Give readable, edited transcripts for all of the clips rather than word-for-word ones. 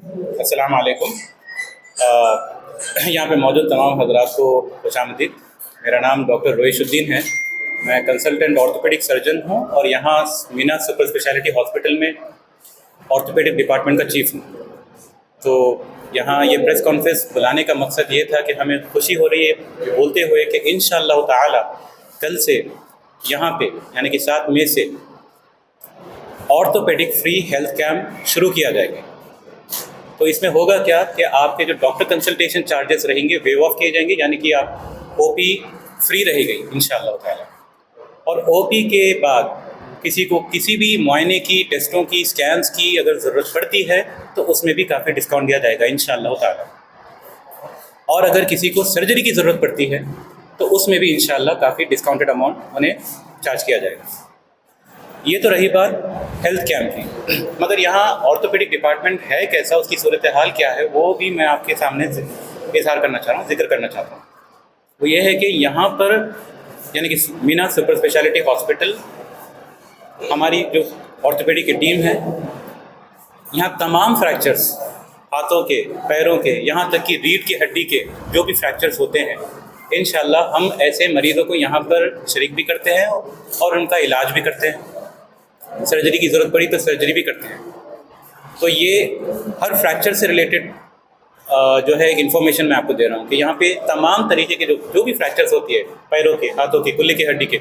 अस्सलाम वालेकुम। यहाँ पे मौजूद तमाम हज़रात को खुशामदीद। मेरा नाम डॉक्टर रोहिशुद्दीन है। मैं कंसल्टेंट ऑर्थोपेडिक सर्जन हूँ और यहाँ मीना सुपर स्पेशलिटी हॉस्पिटल में ऑर्थोपेडिक डिपार्टमेंट का चीफ हूँ। तो यहाँ ये प्रेस कॉन्फ्रेंस बुलाने का मकसद ये था कि हमें खुशी हो रही है बोलते हुए कि इंशाअल्लाह ताला कल से यहाँ पे यानी कि 7 मई से ऑर्थोपेडिक फ्री हेल्थ कैंप शुरू किया जाएगा। तो इसमें होगा क्या कि आपके जो डॉक्टर कंसल्टेशन चार्जेस रहेंगे वेव ऑफ किए जाएंगे, यानी कि आप ओपी फ्री रहेगी इंशाअल्लाह ताला। और ओपी के बाद किसी को किसी भी मुआयने की, टेस्टों की, स्कैन्स की अगर ज़रूरत पड़ती है तो उसमें भी काफ़ी डिस्काउंट दिया जाएगा इंशाअल्लाह ताला। और अगर किसी को सर्जरी की ज़रूरत पड़ती है तो उसमें भी इंशाअल्लाह काफ़ी डिस्काउंटेड अमाउंट उन्हें चार्ज किया जाएगा। ये तो रही बात हेल्थ कैंप की, मगर यहाँ ऑर्थोपेडिक डिपार्टमेंट है कैसा, उसकी सूरत हाल क्या है, वो भी मैं आपके सामने इजहार करना चाह रहा हूँ, जिक्र करना चाहता हूँ। वो ये है कि यहाँ पर यानी कि मीना सुपर स्पेशलिटी हॉस्पिटल, हमारी जो ऑर्थोपेडिक की टीम है, यहाँ तमाम फ्रैक्चर्स, हाथों के, पैरों के, यहाँ तक कि रीढ़ की हड्डी के जो भी फ्रैक्चर्स होते हैं, इंशाअल्लाह हम ऐसे मरीज़ों को यहाँ पर शरीक भी करते हैं और उनका इलाज भी करते हैं। सर्जरी की ज़रूरत पड़ी तो सर्जरी भी करते हैं। तो ये हर फ्रैक्चर से रिलेटेड जो है एक इन्फॉर्मेशन मैं आपको दे रहा हूँ कि यहाँ पे तमाम तरीके के जो भी फ्रैक्चर्स होती है, पैरों के, हाथों के, कुल्ले की हड्डी के,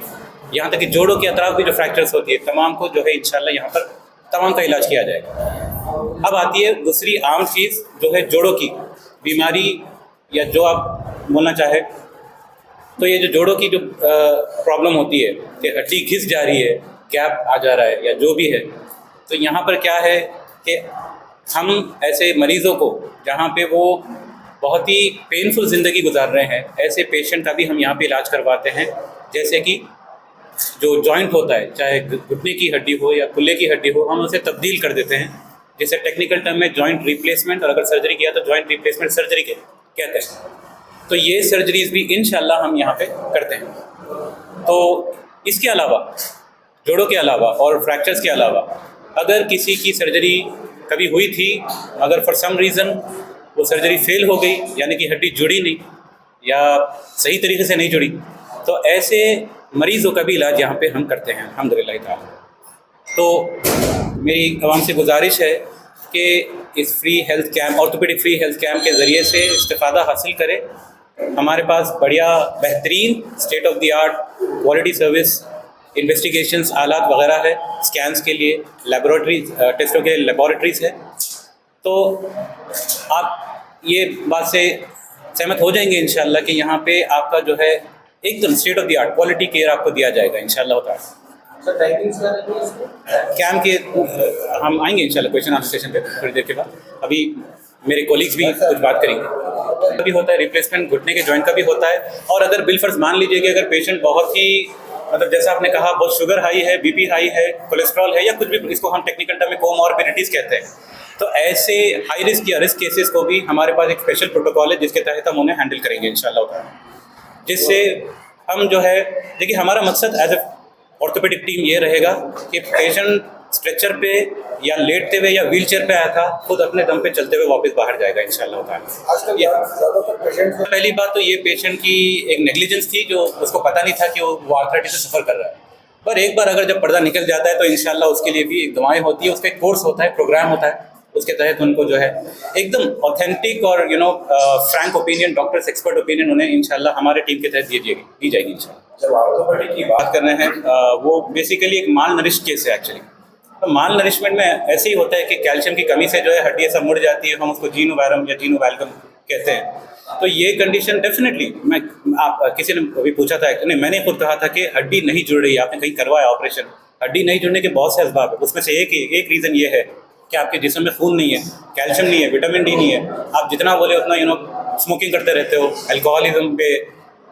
यहाँ तक कि जोड़ों के अतराफ भी जो फ्रैक्चर्स होती है, तमाम को जो है इंशाल्लाह यहाँ पर तमाम का इलाज किया जाएगा। अब आती है दूसरी आम चीज़ जो है जोड़ों की बीमारी, या जो आप बोलना चाहे तो ये जो जोड़ों की जो प्रॉब्लम होती है कि हड्डी घिस जा रही है, गैप आ जा रहा है, या जो भी है, तो यहाँ पर क्या है कि हम ऐसे मरीज़ों को जहाँ पे वो बहुत ही पेनफुल ज़िंदगी गुजार रहे हैं, ऐसे पेशेंट का भी हम यहाँ पे इलाज करवाते हैं। जैसे कि जो जॉइंट होता है, चाहे घुटने की हड्डी हो या कुल्ले की हड्डी हो, हम उसे तब्दील कर देते हैं। जैसे टेक्निकल टर्म में जॉइंट रिप्लेसमेंट, और अगर सर्जरी किया तो जॉइंट रिप्लेसमेंट सर्जरी कहते हैं। तो ये सर्जरीज़ भी इंशाल्लाह हम यहाँ पे करते हैं। तो इसके अलावा, जोड़ों के अलावा और फ्रैक्चर्स के अलावा, अगर किसी की सर्जरी कभी हुई थी, अगर फॉर सम रीज़न वो सर्जरी फेल हो गई, यानी कि हड्डी जुड़ी नहीं या सही तरीके से नहीं जुड़ी, तो ऐसे मरीज़ों का भी इलाज यहाँ पे हम करते हैं अल्हम्दुलिल्लाह ताला। तो मेरी आवाम से गुजारिश है कि इस free health camp, orthopaedic free health camp के ज़रिए से इस्तिफ़ादा हासिल करें। हमारे पास बढ़िया बेहतरीन state of the art quality service, investigations आलात वगैरह है, स्कैन्स के लिए लेबोरेटरी टेस्टों के लेबोरेटरीज़ है। तो आप ये बात से सहमत हो जाएंगे इंशाल्लाह कि यहाँ पे आपका जो है एकदम state of the art quality care आपको दिया जाएगा इंशाल्लाह ताला। कैंप के हम आएंगे इंशाल्लाह क्वेश्चन आंसर सेशन पे थोड़ी देर के बाद। अभी मेरे कोलीग्स भी कुछ बात करेंगे। भी होता है रिप्लेसमेंट, घुटने के जॉइंट का भी होता है। और अगर बिलफर्ज मान लीजिए कि अगर पेशेंट बहुत ही मतलब जैसा आपने कहा बहुत शुगर हाई है, बीपी हाई है, कोलेस्ट्रॉल है, या कुछ भी, इसको हम टेक्निकल टर्म में कोमॉर्बिडिटीज़ कहते हैं, तो ऐसे हाई रिस्क या रिस्क केसेस को भी हमारे पास एक स्पेशल प्रोटोकॉल है जिसके तहत हम उन्हें हैंडल करेंगे इंशाल्लाह। जिससे हम जो है, देखिए हमारा मकसद एज ए ऑर्थोपेडिक टीम ये रहेगा कि पेशेंट स्ट्रेचर पे या लेटते हुए या व्हील चेयर पे आया था, खुद अपने दम पे चलते हुए वापस बाहर जाएगा इंशाल्लाह ताला। पहली बात तो ये पेशेंट की एक नेग्लिजेंस थी, जो उसको पता नहीं था कि वो आर्थराइटिस से सफ़र कर रहा है। पर एक बार अगर जब पर्दा निकल जाता है तो इंशाल्लाह उसके लिए भी एक दवाएँ होती है, उसका एक कोर्स होता है, प्रोग्राम होता है, उसके तहत उनको जो है एकदम ऑथेंटिक और Frank opinion, doctors expert opinion उन्हें इंशाल्लाह हमारे टीम के तहत दी जाएगी इंशाल्लाह। जब ऑर्थोपेडिक की बात कर रहे हैं, वो बेसिकली एक माल नरिश केस है एक्चुअली। तो माल नरिशमेंट में ऐसे ही होता है कि कैल्शियम की कमी से जो है हड्डियाँ सब मुड़ जाती है, हम उसको जीनो वायरम या जीनो वैल्गम कहते हैं। तो ये कंडीशन डेफिनेटली, आप किसी ने अभी पूछा था, नहीं मैंने खुद कहा था कि हड्डी नहीं जुड़ रही है, आपने कहीं करवाया ऑपरेशन, हड्डी नहीं जुड़ने के बहुत से असबाब है। उसमें से एक रीज़न ये है कि आपके जिस्म में खून नहीं है, कैल्शियम नहीं है, विटामिन डी नहीं है। आप जितना बोले उतना स्मोकिंग करते रहते हो, अल्कोहलिज्म पे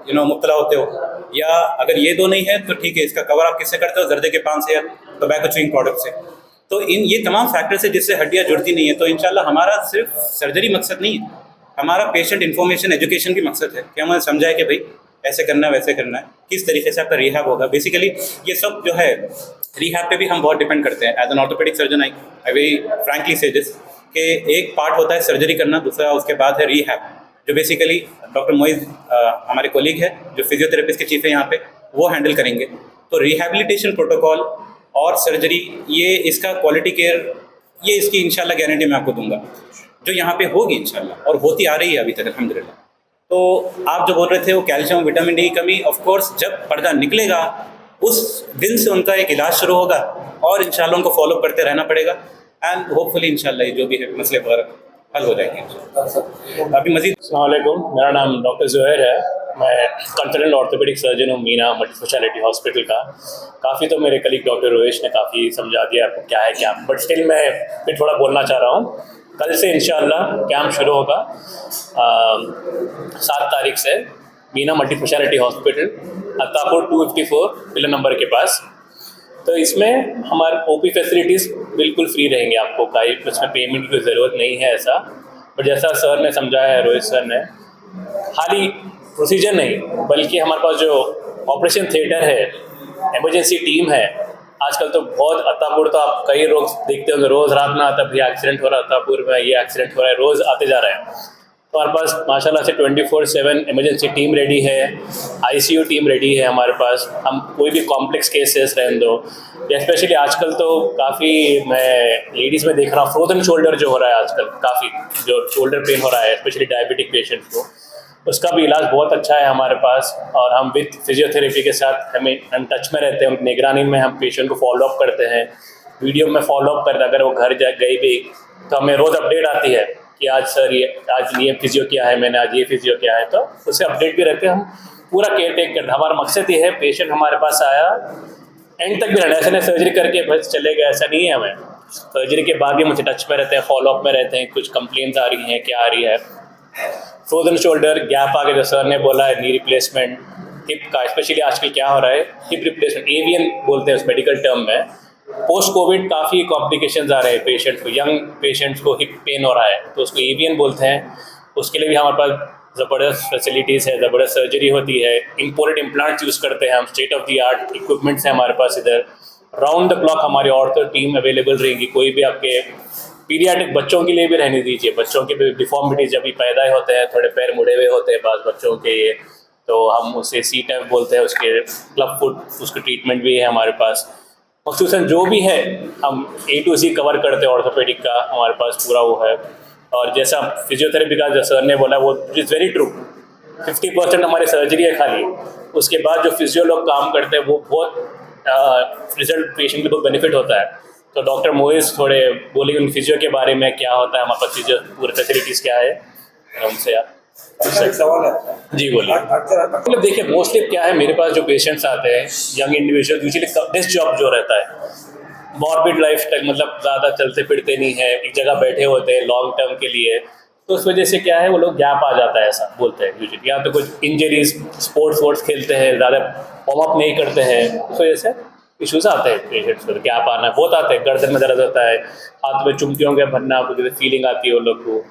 मुब्तला होते हो, या अगर ये दो नहीं है तो ठीक है, इसका कवर आप किससे करते हो, जर्दे के पान से या टोबैको च्यूइंग प्रोडक्ट से। तो ये तमाम फैक्टर्स है जिससे हड्डियाँ जुड़ती नहीं है। तो इंशाल्लाह हमारा सिर्फ सर्जरी मकसद नहीं है, हमारा पेशेंट इन्फॉर्मेशन एजुकेशन भी मकसद है कि हम उन्हें समझाए कि भाई ऐसे करना है, वैसे करना है, किस तरीके से आपका रिहैब होगा। बेसिकली ये सब जो है रिहैब पे भी हम बहुत डिपेंड करते हैं। As an orthopaedic surgeon I very frankly say this कि एक पार्ट होता है सर्जरी करना, दूसरा उसके बाद है रिहैब, जो बेसिकली डॉक्टर मोइज हमारे कोलीग है जो फिजियोथेरेपिस्ट के चीफ है यहाँ पे, वो हैंडल करेंगे। तो रिहैबिलिटेशन प्रोटोकॉल और सर्जरी, ये इसका क्वालिटी केयर, ये इसकी इंशाल्लाह गारंटी मैं आपको दूंगा जो यहाँ पे होगी इंशाल्लाह, और होती आ रही है अभी तक अल्हम्दुलिल्लाह। तो आप जो बोल रहे थे वो कैल्शियम विटामिन डी की कमी, ऑफ कोर्स जब पर्दा निकलेगा उस दिन से उनका एक इलाज शुरू होगा और इंशाल्लाह उनको फॉलो करते रहना पड़ेगा, एंड होपफुली इंशाल्लाह ये जो भी है मसले वगैरह हल हो जाएंगे। अभी मजीद अस्सलाम वालेकुम, मेरा नाम डॉक्टर ज़ुहैर है। मैं कंसल्टेंट ऑर्थोपेडिक सर्जन हूँ मीना मल्टी स्पेशलिटी हॉस्पिटल का। काफ़ी तो मेरे कलीग डॉक्टर रोहिश ने काफ़ी समझा दिया आपको क्या है क्या, बट स्टिल मैं फिर थोड़ा बोलना चाह रहा हूँ। कल से इंशाल्लाह कैंप शुरू होगा 7 तारीख से Meena multi speciality hospital, Attapur 254 pillar number के पास। तो इसमें हमारे ओपी फैसिलिटीज़ बिल्कुल फ्री रहेंगे, आपको कोई उसमें पेमेंट की ज़रूरत नहीं है ऐसा। बट जैसा सर ने समझाया है, रोहित सर ने, खाली प्रोसीजर नहीं बल्कि हमारे पास जो ऑपरेशन थिएटर है, इमरजेंसी टीम है। आजकल तो बहुत अत्तापुर तो आप कई लोग देखते होंगे, रोज़ रात में आता भी एक्सीडेंट हो रहा है अत्तापुर में, ये एक्सीडेंट हो रहा है, रोज़ आते जा रहे हैं। तो हमारे पास माशाल्लाह से 24/7 इमरजेंसी टीम रेडी है, आईसीयू टीम रेडी है हमारे पास। हम कोई भी कॉम्प्लेक्स केसेस रहने दो, स्पेशली आजकल तो काफ़ी मैं लेडीज़ में देख रहा हूँ फ्रोजन शोल्डर जो हो रहा है आजकल, काफ़ी जो शोल्डर पेन हो रहा है स्पेशली डायबिटिक पेशेंट को, उसका भी इलाज बहुत अच्छा है हमारे पास। और हम विद फिजियोथेरेपी के साथ हम टच में रहते हैं, निगरानी में हम पेशेंट को फॉलोअप करते हैं, वीडियो में फॉलोअप करते हैं। अगर वो घर जा गई भी तो हमें रोज़ अपडेट आती है कि आज सर ये फिजियो किया है मैंने, आज ये फिजियो किया है, तो उससे अपडेट भी रहते हैं। हम पूरा केयर टेक करते हैं। हमारा मकसद ये है पेशेंट हमारे पास आया एंड तक भी रहना, ऐसा नहीं सर्जरी करके बस चले गए, ऐसा नहीं है। हमें सर्जरी के बाद भी मुझसे टच में रहते हैं, फॉलोअप में रहते हैं, कुछ कंप्लेंट्स आ रही हैं, क्या आ रही है। फ्रोजन शोल्डर गैप आगे जो सर ने बोला है, नी रिप्लेसमेंट, हिप का स्पेशली आजकल क्या हो रहा है, हिप रिप्लेसमेंट, एवियन बोलते हैं उस मेडिकल टर्म में। पोस्ट कोविड काफ़ी कॉम्प्लिकेशंस आ रहे हैं पेशेंट्स को, यंग पेशेंट्स को हिप पेन हो रहा है तो उसको एवियन बोलते हैं। उसके लिए भी हमारे पास ज़बरदस्त फैसिलिटीज़ है, ज़बरदस्त सर्जरी होती है, इम्पोर्टेड इम्प्लांट्स यूज़ करते हैं हम, state of the art equipments हैं हमारे पास इधर। राउंड द क्लॉक हमारी ऑर्थो टीम अवेलेबल रहेगी। कोई भी आपके पीडियाट्रिक बच्चों के लिए भी रहने दीजिए, बच्चों के भी डिफॉर्मिटीज जब भी पैदा होते हैं, थोड़े पैर मुड़े हुए होते हैं बाज़ बच्चों के, तो हम उसे C-type बोलते हैं, उसके क्लब फुट, उसका ट्रीटमेंट भी है हमारे पास। मखसूसन जो भी है हम A to Z कवर करते हैं, ऑर्थोपेडिक का हमारे पास पूरा वो है। और जैसा फिजियोथेरेपी का जो सर ने बोला वो इज़ वेरी ट्रू, 50% हमारी सर्जरी है खाली, उसके बाद जो फिजियो लोग काम करते हैं वो बहुत रिजल्ट पेशेंट को बहुत बेनिफिट होता है। तो डॉक्टर मोइज थोड़े बोलेंगे उन फिजियो के बारे में, क्या होता है हमारे पास फिजियो पूरे फैसिलिटीज़ क्या है उनसे। आप एक सवाल है जी बोलिए। मतलब देखिए मोस्टली क्या है, मेरे पास जो पेशेंट्स आते हैं young individual, usually desk job जो रहता है, मॉर्बिड लाइफ स्टाइल, मतलब ज़्यादा चलते फिरते नहीं है, एक जगह बैठे होते हैं लॉन्ग टर्म के लिए, तो उस वजह से क्या है वो लोग गैप आ जाता है ऐसा बोलते हैं यूजुअली। या तो कुछ इंजरीज, स्पोर्ट्स खेलते हैं, ज़्यादा वार्म अप नहीं करते हैं, उस वजह से इशूज़ आते हैं पेशेंट्स को, गैप आना बहुत आते हैं, गर्दन में दर्द होता है, हाथ में चुमकियों के भरना, कुछ फीलिंग आती है उन लोग को,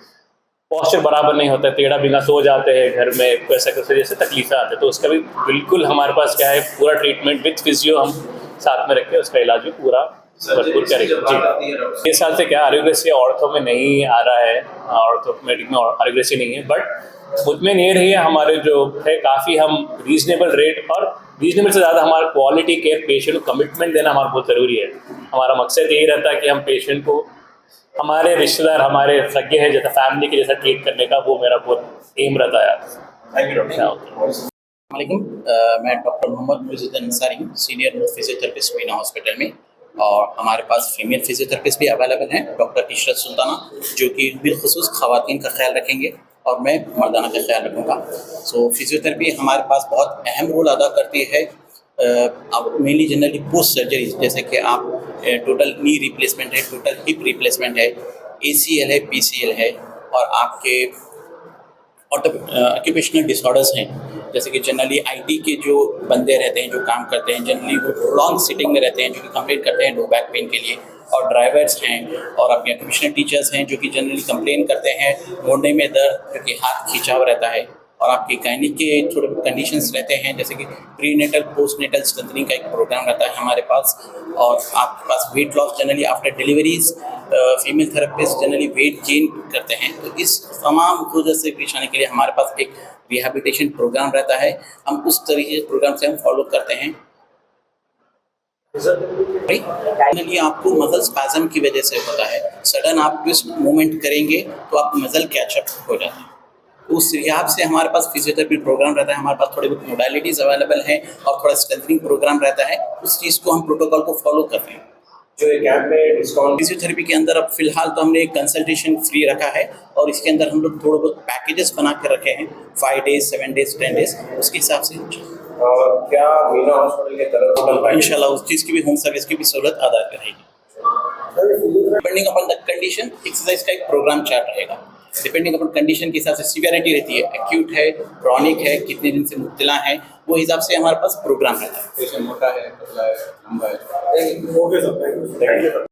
पॉस्चर बराबर नहीं होता है, टेढ़ा बिंगा सो जाते हैं घर में, वैसा किस वजह से तकलीफें आती है। तो उसका भी बिल्कुल हमारे पास क्या है पूरा ट्रीटमेंट विद फिजियो हम साथ में रख के उसका इलाज भी पूरा भरपूर करेंगे। जी, इस साल से क्या आरोग्य ऑर्थो में नहीं आ रहा है, ऑर्थोपेडिक में आरोग्य नहीं है, बट उसमें नहीं रही है हमारे जो है काफ़ी हम रीजनेबल रेट, और रीजनेबल से ज़्यादा हमारा क्वालिटी केयर, पेशेंट को कमिटमेंट देना हमारा बहुत ज़रूरी है। हमारा मकसद यही रहता है कि हम पेशेंट को हमारे रिश्तेदार, हमारे सगे हैं जैसा फैमिली के जैसा ट्रीट करने का, वो मेरा बहुत एम रहता है। Thank you doctor. वालेकुम, मैं डॉक्टर मोहम्मद मुइज़ुद्दीन अंसारी हूँ, सीनियर फिजियोथेरेपिस्ट मीना हॉस्पिटल में। और हमारे पास फीमेल फिजियोथेरेपिस्ट भी अवेलेबल हैं, डॉक्टर इशरत सुल्ताना, जो कि बिलखुसूस ख़वातीन का ख्याल रखेंगे और मैं मर्दाना का ख्याल रखूँगा। सो फिजियोथेरेपी हमारे पास बहुत अहम रोल अदा करती है। अब मेनली जनरली पोस्ट सर्जरी, जैसे कि आप टोटल नी रिप्लेसमेंट है, टोटल हिप रिप्लेसमेंट है, ACL है, PCL है, और आपके ऑक्यूपेशनल डिसऑर्डर्स हैं, जैसे कि जनरली IT के जो बंदे रहते हैं जो काम करते हैं, जनरली वो लॉन्ग सिटिंग में रहते हैं, जो कि कंप्लेन करते हैं लो बैक पेन के लिए, और ड्राइवर्स हैं, और आपके ऑक्यूपेशनल टीचर्स हैं जो कि जनरली कंप्लेन करते हैं मोड़ने में दर्द, क्योंकि हाथ खिंचाव रहता है। और आपके गायनिक के थोड़े बहुत कंडीशंस रहते हैं, जैसे कि pre natal post natal strengthening का एक प्रोग्राम रहता है हमारे पास। और आपके पास weight loss generally after deliveries female therapist generally weight gain करते हैं। तो इस तमाम वजह से पेश आने के लिए हमारे पास एक रिहैबिलिटेशन प्रोग्राम रहता है। हम उस तरीके के प्रोग्राम से हम फॉलो करते हैं। फाइनली आपको मसल स्पैज़म की वजह से होता है, सडन आप ट्विस्ट मूवमेंट करेंगे तो आप मसल कैचअप हो जाते हैं। उस हिसाब से हमारे पास फिजियोथेरेपी प्रोग्राम रहता है, हमारे पास थोड़ी बहुत मोडालिटीज़ अवेलेबल हैं और थोड़ा स्ट्रेंथनिंग प्रोग्राम रहता है। उस चीज़ को हम प्रोटोकॉल को फॉलो करते हैं। जो ये कैंप में डिस्काउंट फिजियोथेरेपी के अंदर अब फिलहाल तो हमने एक कंसल्टेशन फ्री रखा है और इसके अंदर हम लोग थोड़े बहुत पैकेजेस बना के रखे हैं, 5 डेज 7 डेज 10 डेज, उसके हिसाब से और क्या मीना हॉस्पिटल के तरफ टोटल इंशाल्लाह उस चीज़ की भी होम सर्विस की भी सहूलत अदा रहेगी। Depending upon the condition exercise का एक प्रोग्राम चार्ट रहेगा। डिपेंडिंग अपॉन कंडीशन के हिसाब से सीवियरिटी रहती है, एक्यूट है, क्रॉनिक है, कितने दिन से मुब्तला है, वो हिसाब से हमारे पास प्रोग्राम रहता है। पेशेंट मोटा है, पतला है, लंबा है। Okay sir, thank you.